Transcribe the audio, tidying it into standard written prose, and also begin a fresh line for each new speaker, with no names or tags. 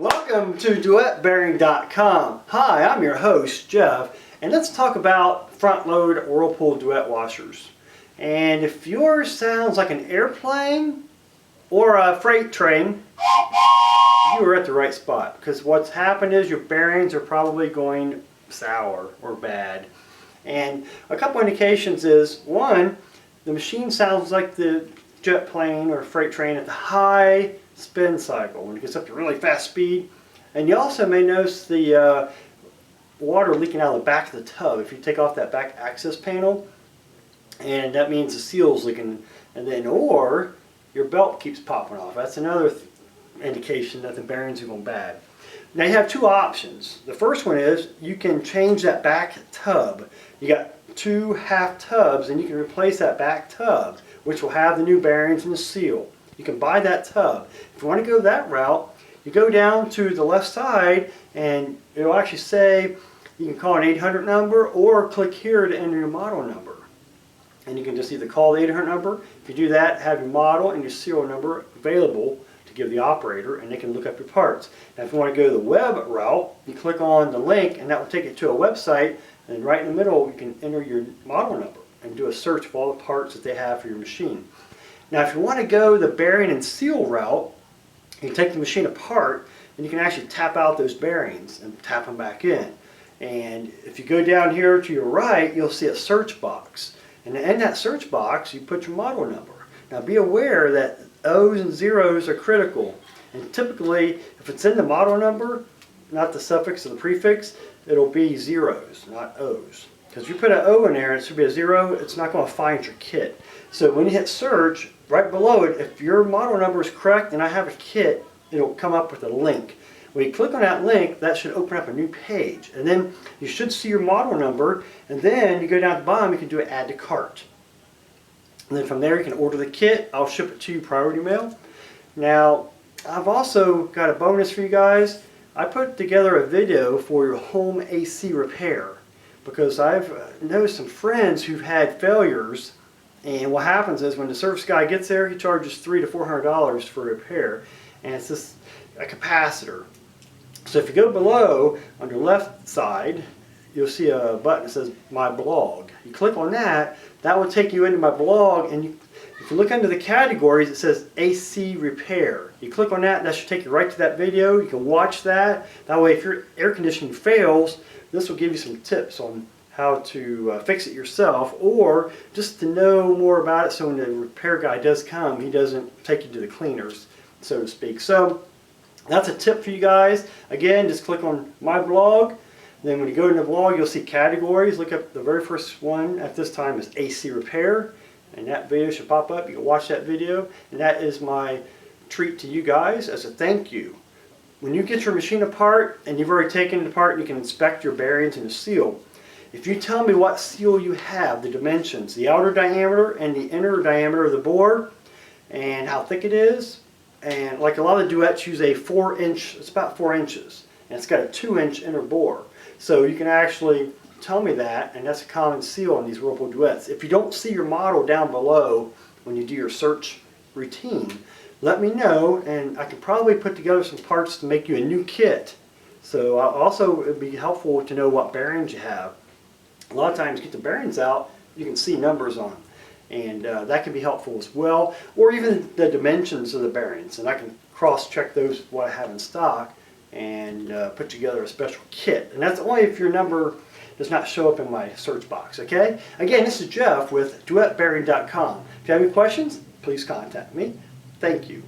Welcome to DuetBearing.com. Hi, I'm your host, Jeff, and let's talk about front-load Whirlpool Duet washers. And if yours sounds like an airplane or a freight train, you are at the right spot, because what's happened is your bearings are probably going sour or bad. And a couple indications is, one, the machine sounds like the jet plane or freight train at the high spin cycle when it gets up to really fast speed. And you also may notice the water leaking out of the back of the tub if you take off that back access panel, and that means the seal's leaking. And then, or your belt keeps popping off. That's another indication that the bearings are going bad. Now you have two options. The first one is you can change that back tub. You got two half tubs, and you can replace that back tub, which will have the new bearings and the seal. You can buy that tub. If you want to go that route, you go down to the left side and it'll actually say you can call an 800 number or click here to enter your model number. And you can just either call the 800 number. If you do that, have your model and your serial number available to give the operator, and they can look up your parts. Now if you want to go the web route, you click on the link and that will take you to a website, and right in the middle you can enter your model number and do a search of all the parts that they have for your machine. Now if you want to go the bearing and seal route, you can take the machine apart and you can actually tap out those bearings and tap them back in. And if you go down here to your right, you'll see a search box. And in that search box, you put your model number. Now be aware that O's and zeros are critical. And typically, if it's in the model number, not the suffix or the prefix, it'll be zeros, not O's. Because if you put an O in there and it should be a zero, it's not going to find your kit. So when you hit search, right below it, if your model number is correct and I have a kit, it'll come up with a link. When you click on that link, that should open up a new page. And then you should see your model number, and then you go down to the bottom, you can do an add to cart. And then from there you can order the kit. I'll ship it to you priority mail. Now, I've also got a bonus for you guys. I put together a video for your home AC repair, because I've noticed some friends who've had failures, and what happens is when the service guy gets there, he charges $300 to $400 for a repair, and it's just a capacitor. So if you go below on your left side, you'll see a button that says My Blog. You click on that, that will take you into my blog, and if you look under the categories, it says AC Repair. You click on that, that should take you right to that video. You can watch that. That way if your air conditioning fails, this will give you some tips on how to fix it yourself, or just to know more about it so when the repair guy does come, he doesn't take you to the cleaners, so to speak. So that's a tip for you guys. Again, just click on My Blog. Then when you go to the blog, you'll see categories. Look up the very first one at this time is AC Repair, and that video should pop up. You can watch that video, and that is my treat to you guys as a thank you. When you get your machine apart and you've already taken it apart, you can inspect your bearings and the seal. If you tell me what seal you have, the dimensions, the outer diameter and the inner diameter of the bore, and how thick it is, and like a lot of Duets use a 4-inch, it's about 4 inches, and it's got a 2-inch inner bore. So you can actually tell me that, and that's a common seal on these Whirlpool Duets. If you don't see your model down below when you do your search routine, let me know, and I can probably put together some parts to make you a new kit. So also it would be helpful to know what bearings you have. A lot of times, get the bearings out, you can see numbers on them, and that can be helpful as well, or even the dimensions of the bearings, and I can cross-check those what I have in stock and put together a special kit. And that's only if your number does not show up in my search box. Okay? Again, this is Jeff with DuetBearing.com. If you have any questions, please contact me. Thank you.